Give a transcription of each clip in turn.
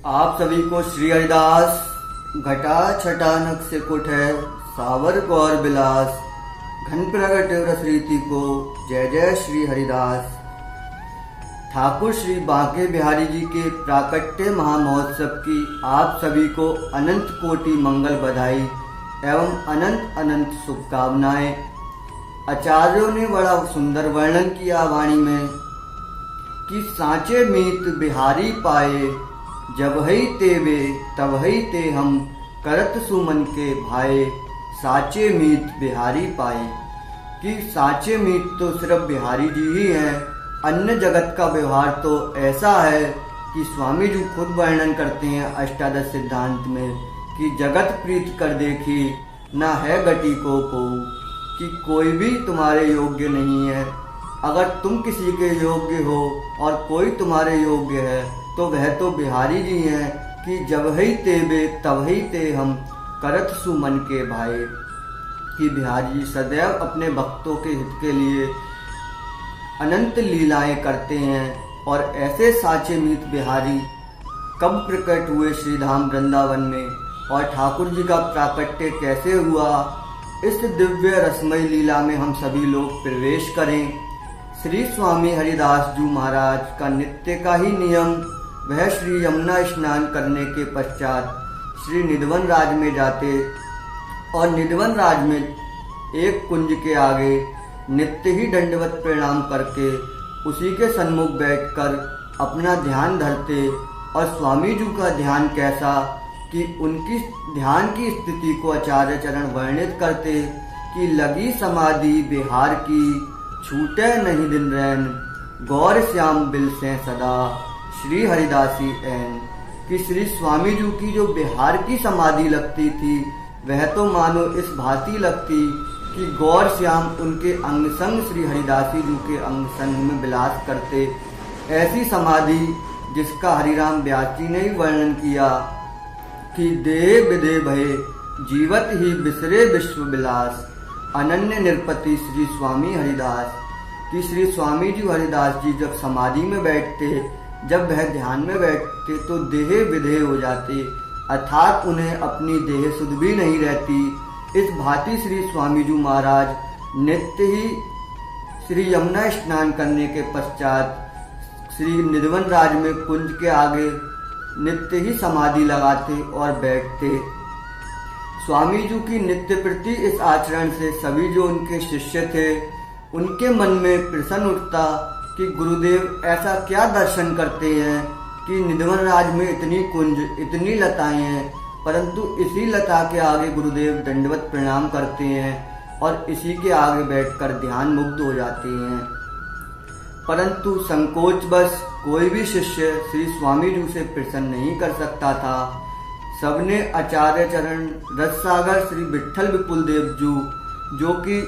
आप सभी को श्री हरिदास घटा छटानक से कुट है सावर गौर बिलास घन प्रगट रस रीति को जय जय श्री हरिदास। ठाकुर श्री बांके बिहारी जी के प्राकट्य महामहोत्सव की आप सभी को अनंत कोटि मंगल बधाई एवं अनंत अनंत शुभकामनाएं। आचार्यों ने बड़ा सुंदर वर्णन किया वाणी में कि सांचे मीत बिहारी पाए, जब हई तेवे तब हई ते हम करत सुमन के भाए। साचे मीत बिहारी पाए कि साचे मीत तो सिर्फ बिहारी जी ही हैं। अन्य जगत का व्यवहार तो ऐसा है कि स्वामी जी खुद वर्णन करते हैं अष्टादश सिद्धांत में कि जगत प्रीत कर देखी न है गति को पोऊ, कि कोई भी तुम्हारे योग्य नहीं है। अगर तुम किसी के योग्य हो और कोई तुम्हारे योग्य है तो वह तो बिहारी जी हैं कि जब ही तेबे तब ही ते हम करत सुमन के भाई। कि बिहारी जी सदैव अपने भक्तों के हित के लिए अनंत लीलाएं करते हैं। और ऐसे साचे मीत बिहारी कब प्रकट हुए श्रीधाम वृंदावन में और ठाकुर जी का प्राकट्य कैसे हुआ, इस दिव्य रसमय लीला में हम सभी लोग प्रवेश करें। श्री स्वामी हरिदास जी महाराज का नित्य का ही नियम वह श्री यमुना स्नान करने के पश्चात श्री निधवन राज में जाते और निधवन राज में एक कुंज के आगे नित्य ही दंडवत प्रणाम करके उसी के सन्मुख बैठकर अपना ध्यान धरते। और स्वामी जी का ध्यान कैसा कि उनकी ध्यान की स्थिति को आचार्य चरण वर्णित करते कि लगी समाधि बिहार की, छूटे नहीं दिन रैन, गौर श्याम बिल से सदा श्री हरिदासी ऐन। कि श्री स्वामी जी की जो बिहार की समाधि लगती थी वह तो मानो इस भांति लगती कि गौर श्याम उनके अंग संग श्री हरिदासी जी के अंग संग में विलास करते। ऐसी समाधि जिसका हरिराम व्यास जी ने ही वर्णन किया कि देह विदेह भये जीवत ही बिसरे विश्व विलास, अनन्य निरपति श्री स्वामी हरिदास। कि श्री स्वामी जी हरिदास जी जब समाधि में बैठते, जब वह ध्यान में बैठते तो देह विदेह हो जाते, अर्थात उन्हें अपनी देह सुध भी नहीं रहती। इस भांति श्री स्वामी जी महाराज नित्य ही श्री यमुना स्नान करने के पश्चात श्री निधवन राज में कुंज के आगे नित्य ही समाधि लगाते और बैठते। स्वामी जी की नित्य प्रति इस आचरण से सभी जो उनके शिष्य थे उनके मन में प्रश्न उठता कि गुरुदेव ऐसा क्या दर्शन करते हैं कि निधवन राज में इतनी कुंज इतनी लताएं हैं, परंतु इसी लता के आगे गुरुदेव दंडवत प्रणाम करते हैं और इसी के आगे बैठकर ध्यान मुग्ध हो जाते हैं। परंतु संकोचवश कोई भी शिष्य श्री स्वामी जी से प्रसन्न नहीं कर सकता था। सबने आचार्य चरण रससागर श्री विट्ठल विपुल देव जी जो कि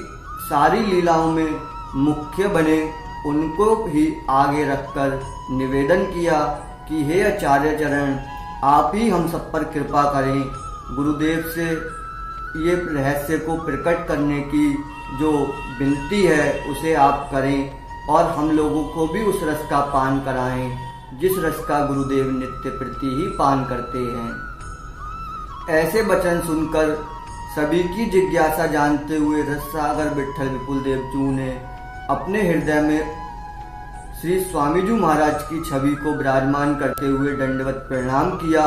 सारी लीलाओं में मुख्य बने, उनको भी आगे रखकर निवेदन किया कि हे आचार्य चरण, आप ही हम सब पर कृपा करें। गुरुदेव से ये रहस्य को प्रकट करने की जो विनती है उसे आप करें और हम लोगों को भी उस रस का पान कराएं जिस रस का गुरुदेव नित्य प्रति ही पान करते हैं। ऐसे वचन सुनकर सभी की जिज्ञासा जानते हुए रससागर विट्ठल विपुल देव जी ने अपने हृदय में श्री स्वामी जी महाराज की छवि को विराजमान करते हुए दंडवत प्रणाम किया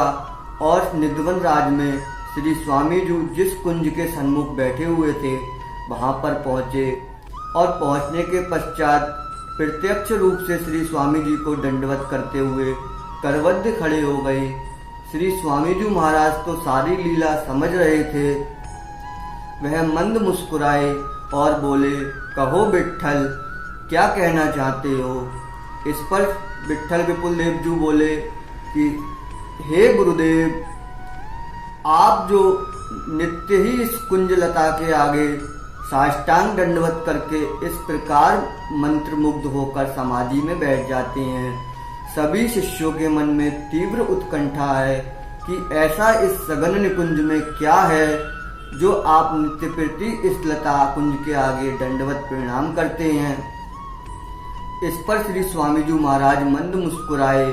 और निधवन राज में श्री स्वामी जी जिस कुंज के सन्मुख बैठे हुए थे वहां पर पहुंचे और पहुंचने के पश्चात प्रत्यक्ष रूप से श्री स्वामी जी को दंडवत करते हुए करवद्ध खड़े हो गए। श्री स्वामी जी महाराज तो सारी लीला समझ रहे थे। वह मंद मुस्कुराए और बोले, कहो विट्ठल, क्या कहना चाहते हो। इस पर विट्ठल विपुल देव जी बोले कि हे गुरुदेव, आप जो नित्य ही इस कुंज लता के आगे साष्टांग दंडवत करके इस प्रकार मंत्र मुग्ध होकर समाधि में बैठ जाते हैं, सभी शिष्यों के मन में तीव्र उत्कंठा है कि ऐसा इस सघन निकुंज में क्या है जो आप नित्य प्रति इस लता कुंज के आगे दंडवत प्रणाम करते हैं। इस पर श्री स्वामी जी महाराज मंद मुस्कुराए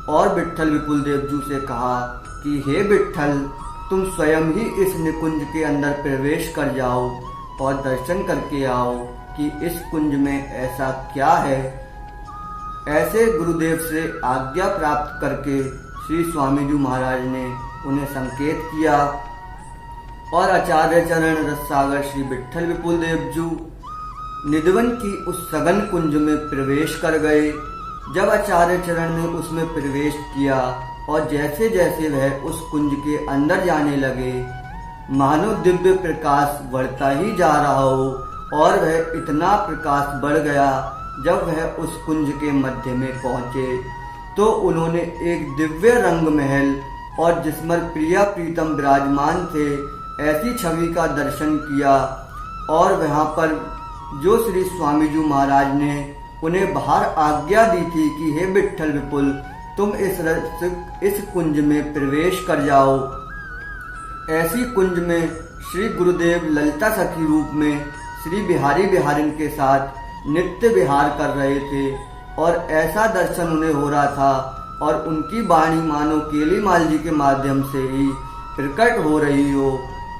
और विट्ठल विपुल देवजू से कहा कि हे विट्ठल, तुम स्वयं ही इस निकुंज के अंदर प्रवेश कर जाओ और दर्शन करके आओ कि इस कुंज में ऐसा क्या है। ऐसे गुरुदेव से आज्ञा प्राप्त करके श्री स्वामीजी महाराज ने उन्हें संकेत किया और आचार्य चरण रससागर श्री विट्ठल विपुल देवजू निधवन की उस सघन कुंज में प्रवेश कर गए। जब आचार्य चरण ने उसमें प्रवेश किया और जैसे जैसे वह उस कुंज के अंदर जाने लगे, मानो दिव्य प्रकाश बढ़ता ही जा रहा हो, और वह इतना प्रकाश बढ़ गया। जब वह उस कुंज के मध्य में पहुंचे तो उन्होंने एक दिव्य रंग महल और जिसमें प्रिया प्रीतम विराजमान थे ऐसी छवि का दर्शन किया। और वहां पर जो श्री स्वामीजी महाराज ने उन्हें बाहर आज्ञा दी थी कि हे विट्ठल विपुल, तुम इस कुंज में प्रवेश कर जाओ। ऐसी कुंज में श्री गुरुदेव ललिता सखी रूप में श्री बिहारी बिहारिन के साथ नित्य विहार कर रहे थे और ऐसा दर्शन उन्हें हो रहा था और उनकी वाणी मानो केलीमाल जी के माध्यम से ही प्रकट हो रही हो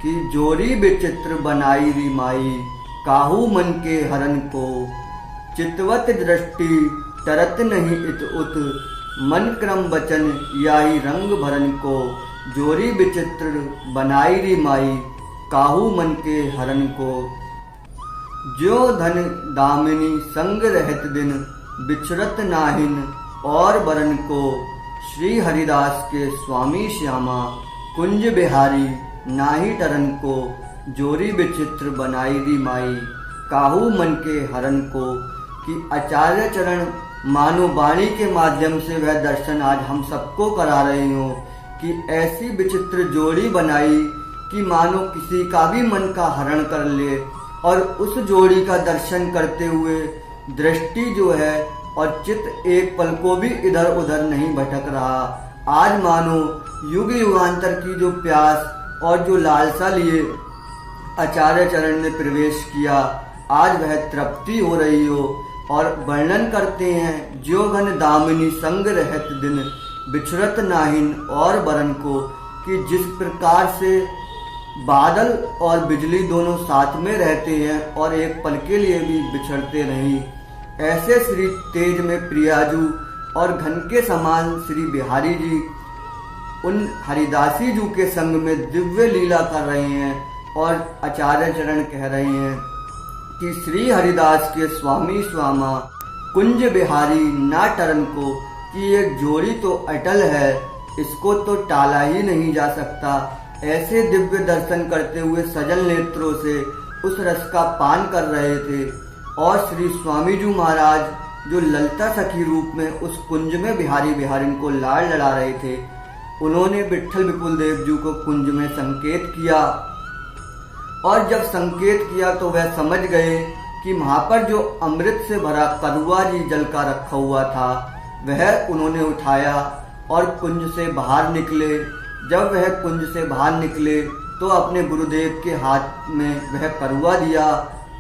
कि जोरी विचित्र बनाई री माई, काहू मन के हरन को, चितवत दृष्टि तरत नहीं इत उत, मन क्रम वचन याही रंग भरन को, जोरी विचित्र बनाई री माई, काहू मन के हरन को। जो धन दामिनी संग रहत दिन, बिछड़त नाहिन और बरन को, श्री हरिदास के स्वामी श्यामा, कुंज बिहारी नाही टरन को, जोरी विचित्र बनाई री माई, काहू मन के हरन को। कि आचार्य चरण मानो वाणी के माध्यम से वह दर्शन आज हम सबको करा रहे हो कि ऐसी विचित्र जोड़ी बनाई कि मानो किसी का भी मन का हरण कर ले, और उस जोड़ी का दर्शन करते हुए दृष्टि जो है और चित्त एक पल को भी इधर उधर नहीं भटक रहा। आज मानो युग युगांतर की जो प्यास और जो लालसा लिए आचार्य चरण ने प्रवेश किया, आज वह तृप्ति हो रही हो। और वर्णन करते हैं, जो घन दामिनी संग रहत दिन, बिछड़त नाहिन और बरन को, कि जिस प्रकार से बादल और बिजली दोनों साथ में रहते हैं और एक पल के लिए भी बिछड़ते नहीं, ऐसे श्री तेज में प्रियाजू और घन के समान श्री बिहारी जी उन हरिदासी जू के संग में दिव्य लीला कर रहे हैं। और आचार्य चरण कह रहे हैं कि श्री हरिदास के स्वामी स्वामा, कुंज बिहारी ना टरन को, कि एक जोड़ी तो अटल है, इसको तो टाला ही नहीं जा सकता। ऐसे दिव्य दर्शन करते हुए सजल नेत्रों से उस रस का पान कर रहे थे। और श्री स्वामीजी महाराज जो ललिता सखी रूप में उस कुंज में बिहारी बिहारिन को लाड़ लड़ा रहे थे, उन्होंने विट्ठल विपुल देवजू को कुंज में संकेत किया। और जब संकेत किया तो वह समझ गए कि वहां पर जो अमृत से भरा करुआ जी जल का रखा हुआ था वह उन्होंने उठाया और कुंज से बाहर निकले। जब वह कुंज से बाहर निकले तो अपने गुरुदेव के हाथ में वह करुआ दिया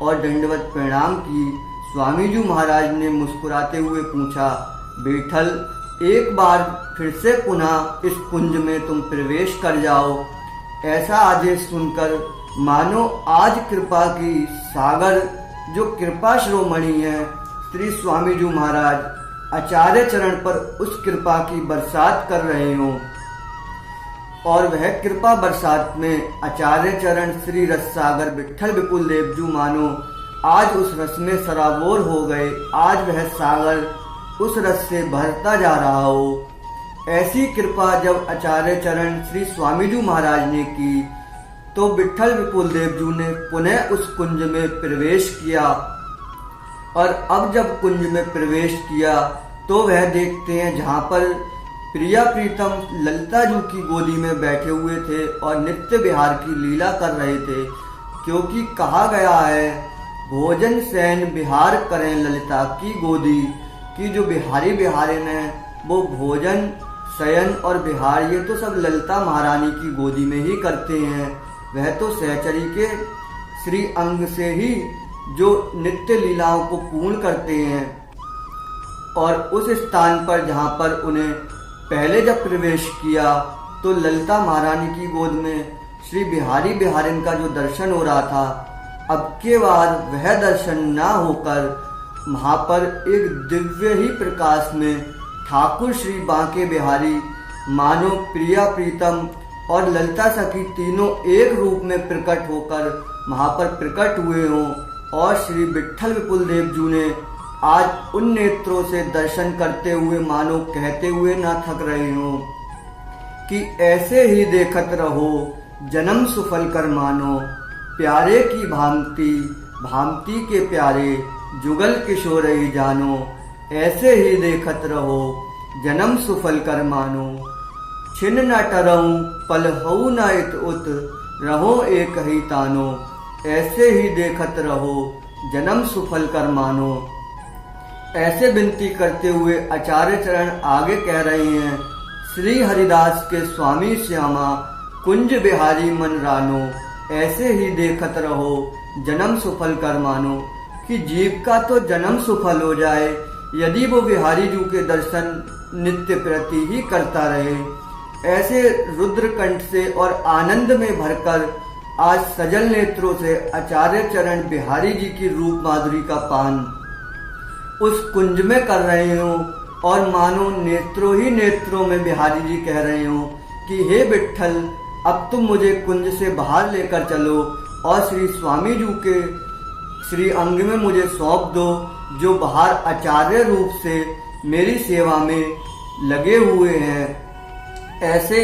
और दंडवत प्रणाम की। स्वामीजी महाराज ने मुस्कुराते हुए पूछा, विट्ठल, एक बार फिर से पुनः इस कुंज में तुम प्रवेश कर जाओ। ऐसा आदेश सुनकर मानो आज कृपा की सागर जो कृपा शिरोमणि है श्री स्वामीजी महाराज आचार्य चरण पर उस कृपा की बरसात कर रहे हों। और वह कृपा बरसात में आचार्य चरण श्री रससागर विट्ठल विपुल देवजू मानो आज उस रस में सराबोर हो गए। आज वह सागर उस रस से भरता जा रहा हो। ऐसी कृपा जब आचार्य चरण श्री स्वामीजी महाराज ने की तो विट्ठल विपुल देवजू ने पुनः उस कुंज में प्रवेश किया। और अब जब कुंज में प्रवेश किया तो वह देखते हैं जहाँ पर प्रिया प्रीतम ललिता जू की गोदी में बैठे हुए थे और नित्य विहार की लीला कर रहे थे। क्योंकि कहा गया है, भोजन शयन विहार करें ललिता की गोदी, की जो बिहारी बिहारिन है वो भोजन शयन और विहार ये तो सब ललिता महारानी की गोदी में ही करते हैं। वह तो सहचरी के श्री अंग से ही जो नित्य लीलाओं को पूर्ण करते हैं। और उस स्थान पर जहाँ पर उन्हें पहले जब प्रवेश किया तो ललिता महारानी की गोद में श्री बिहारी बिहारिन का जो दर्शन हो रहा था, अब के बाद वह दर्शन ना होकर वहां पर एक दिव्य ही प्रकाश में ठाकुर श्री बांके बिहारी मानो प्रिया प्रीतम और ललिता सखी तीनों एक रूप में प्रकट होकर वहां पर प्रकट हुए हों और श्री विट्ठल विपुल देव जी ने आज उन नेत्रों से दर्शन करते हुए मानो कहते हुए ना थक रहे हों कि ऐसे ही देखत रहो जन्म सुफल कर मानो, प्यारे की भांति भांति के प्यारे जुगल किशोर ही जानो, ऐसे ही देखत रहो जन्म सुफल कर मानो। छिन न टरऊं पल हऊ न इत उत, रहो एक ही तानो, ऐसे ही देखत रहो जन्म सुफल कर मानो। ऐसे विनती करते हुए आचार्य चरण आगे कह रहे हैं, श्री हरिदास के स्वामी श्यामा कुंज बिहारी मन रानो, ऐसे ही देखत रहो जन्म सुफल कर मानो। कि जीव का तो जन्म सुफल हो जाए यदि वो बिहारी जी के दर्शन नित्य प्रति ही करता रहे। ऐसे रुद्रकंठ से और आनंद में भरकर आज सजल नेत्रों से आचार्य चरण बिहारी जी की रूप माधुरी का पान उस कुंज में कर रहे हो और मानो नेत्रों ही नेत्रों में बिहारी जी कह रहे हो कि हे विट्ठल, अब तुम मुझे कुंज से बाहर लेकर चलो और श्री स्वामी जी के श्री अंग में मुझे सौंप दो, जो बाहर आचार्य रूप से मेरी सेवा में लगे हुए हैं। ऐसे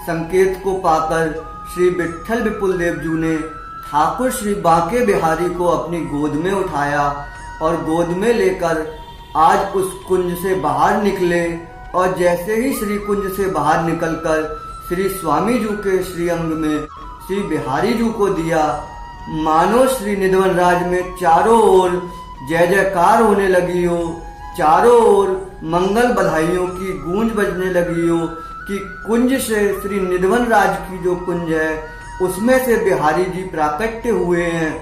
संकेत को पाकर श्री विट्ठल विपुल देव जी ने ठाकुर श्री बांके बिहारी को अपनी गोद में उठाया और गोद में लेकर आज उस कुंज से बाहर निकले और जैसे ही श्री कुंज से बाहर निकलकर श्री स्वामी जी के श्री अंग में श्री बिहारी जी को दिया, मानो श्री निधवन राज में चारों ओर जय जयकार होने लगी हो, चारों ओर मंगल बधाइयों की गूंज बजने लगी हो कि कुंज से श्री निधवन राज की जो कुंज है उसमें से बिहारी जी प्राकट्य हुए हैं।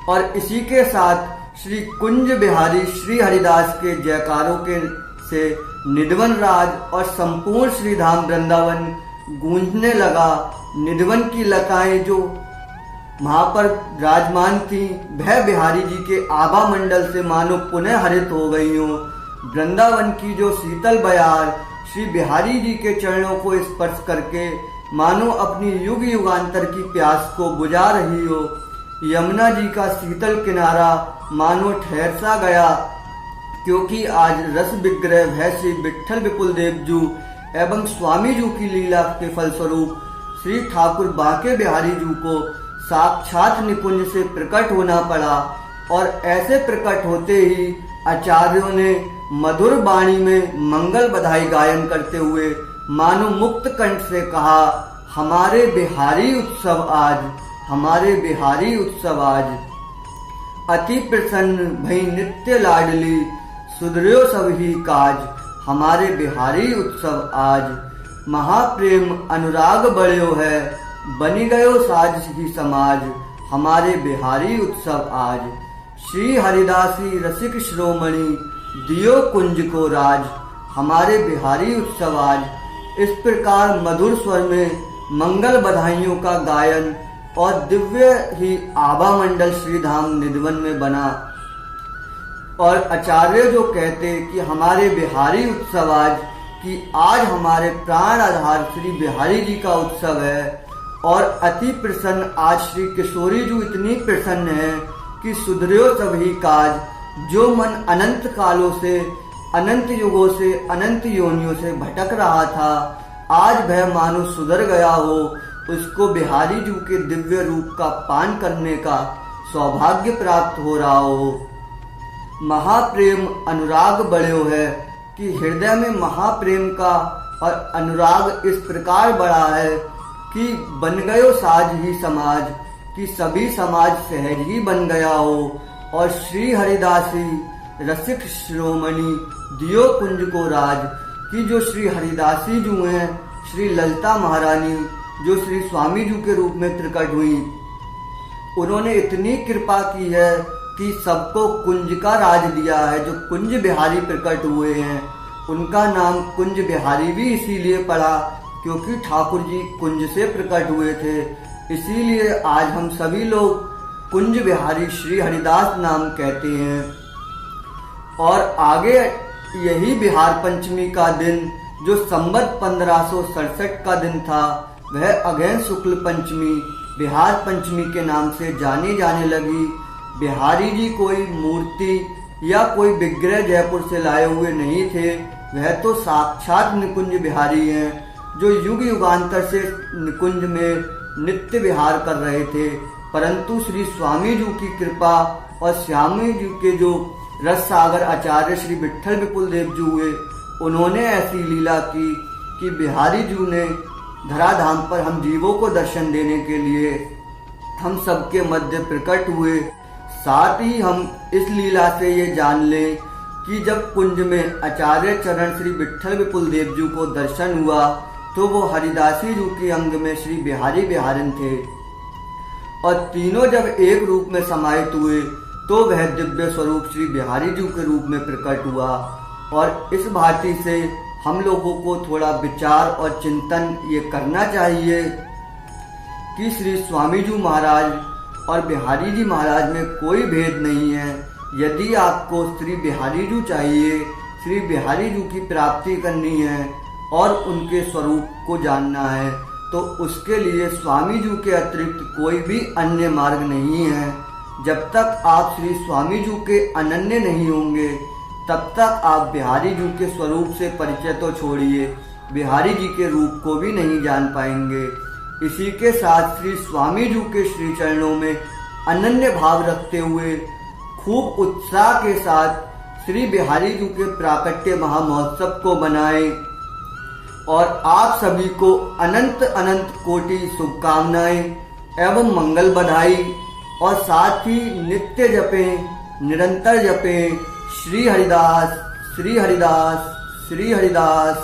और इसी के साथ श्री कुंज बिहारी श्री हरिदास के जयकारों के से निधवन राज और संपूर्ण श्री धाम वृंदावन गूंजने लगा। निधवन की लताएं जो वहां पर विराजमान थी वह बिहारी जी के आभा मंडल से मानो पुनः हरित हो गई हो। वृंदावन की जो शीतल बयार श्री बिहारी जी के चरणों को स्पर्श करके मानो अपनी युग युगांतर की प्यास को बुझा रही हो। यमुना जी का शीतल किनारा मानो ठहर सा गया, क्योंकि आज रस विग्रह भय श्री विट्ठल विपुल देव जी एवं स्वामी जी की लीला के फलस्वरूप श्री ठाकुर बांके बिहारी जी को साक्षात निकुंज से प्रकट होना पड़ा। और ऐसे प्रकट होते ही आचार्यों ने मधुर वाणी में मंगल बधाई गायन करते हुए मानो मुक्त कंठ से कहा, हमारे बिहारी उत्सव आज, हमारे बिहारी उत्सव आज। अति प्रसन्न भई नित्य लाडली, सुधर्यो सब ही काज, हमारे बिहारी उत्सव आज। महाप्रेम अनुराग बढ़्यो है, बनी गयो साज ही समाज, हमारे बिहारी उत्सव आज। श्री हरिदासी रसिक श्रोमणि, दियो कुंज को राज, हमारे बिहारी उत्सव आज। इस प्रकार मधुर स्वर में मंगल बधाइयों का गायन और दिव्य ही आभा मंडल श्रीधाम निधवन में बना। और आचार्य जो कहते कि हमारे बिहारी उत्सव आज, कि आज हमारे प्राण आधार श्री बिहारी जी का उत्सव है। और अति प्रसन्न आज श्री किशोरी जी इतनी प्रसन्न है कि सुधर्यो सभी काज, जो मन अनंत कालों से, अनंत युगों से, अनंत योनियों से भटक रहा था, आज वह मानो सुधर गया हो। उसको बिहारी जी के दिव्य रूप का पान करने का सौभाग्य प्राप्त हो रहा हो। महाप्रेम अनुराग बढ़्यो है, कि हृदय में महाप्रेम का और अनुराग इस प्रकार बढ़ा है कि बन गयो साज ही समाज, कि सभी समाज सहज ही बन गया हो। और श्री हरिदासी रसिक श्रोमणि, दियो कुंज को राज, कि जो श्री हरिदासी जो हैं, श्री ललिता महारानी जो श्री स्वामी जी के रूप में प्रकट हुई, उन्होंने इतनी कृपा की है कि सबको कुंज का राज दिया है। जो कुंज बिहारी प्रकट हुए हैं उनका नाम कुंज बिहारी भी इसीलिए पड़ा क्योंकि ठाकुर जी कुंज से प्रकट हुए थे। इसीलिए आज हम सभी लोग कुंज बिहारी श्री हरिदास नाम कहते हैं। और आगे यही बिहार पंचमी का दिन जो संवत 1567 का दिन था, वह अगहन शुक्ल पंचमी बिहार पंचमी के नाम से जानी जाने लगी। बिहारी जी कोई मूर्ति या कोई विग्रह जयपुर से लाए हुए नहीं थे, वह तो साक्षात निकुंज बिहारी हैं जो युग युगांतर से निकुंज में नित्य विहार कर रहे थे। परंतु श्री स्वामी जी की कृपा और स्वामी जी के जो रस सागर आचार्य श्री विट्ठल विपुल देव जी हुए, उन्होंने ऐसी लीला की कि बिहारी जी ने धराधाम पर हम जीवों को दर्शन देने के लिए हम सबके मध्य प्रकट हुए। साथ ही हम इस लीला से ये जान लें कि जब कुंज में आचार्य चरण श्री विट्ठल विपुल देव जी को दर्शन हुआ तो वो हरिदासी जी के अंग में श्री बिहारी बिहारन थे और तीनों जब एक रूप में समाहित हुए तो वह दिव्य स्वरूप श्री बिहारी जी के रूप में प्रकट हुआ। और इस भांति से हम लोगों को थोड़ा विचार और चिंतन ये करना चाहिए कि श्री स्वामी जी महाराज और बिहारी जी महाराज में कोई भेद नहीं है। यदि आपको श्री बिहारी जी चाहिए, श्री बिहारी जी की प्राप्ति करनी है और उनके स्वरूप को जानना है, तो उसके लिए स्वामी जी के अतिरिक्त कोई भी अन्य मार्ग नहीं है। जब तक आप श्री स्वामी जी के अनन्य नहीं होंगे, तब तक आप बिहारी जी के स्वरूप से परिचय तो छोड़िए, बिहारी जी के रूप को भी नहीं जान पाएंगे। इसी के साथ श्री स्वामी जी के श्री चरणों में अनन्य भाव रखते हुए खूब उत्साह के साथ श्री बिहारी जी के प्राकट्य महामहोत्सव को मनाएं। और आप सभी को अनंत अनंत कोटि शुभकामनाएं एवं मंगल बधाई। और साथ ही नित्य जपें, निरंतर जपें श्री हरिदास, श्री हरिदास, श्री हरिदास।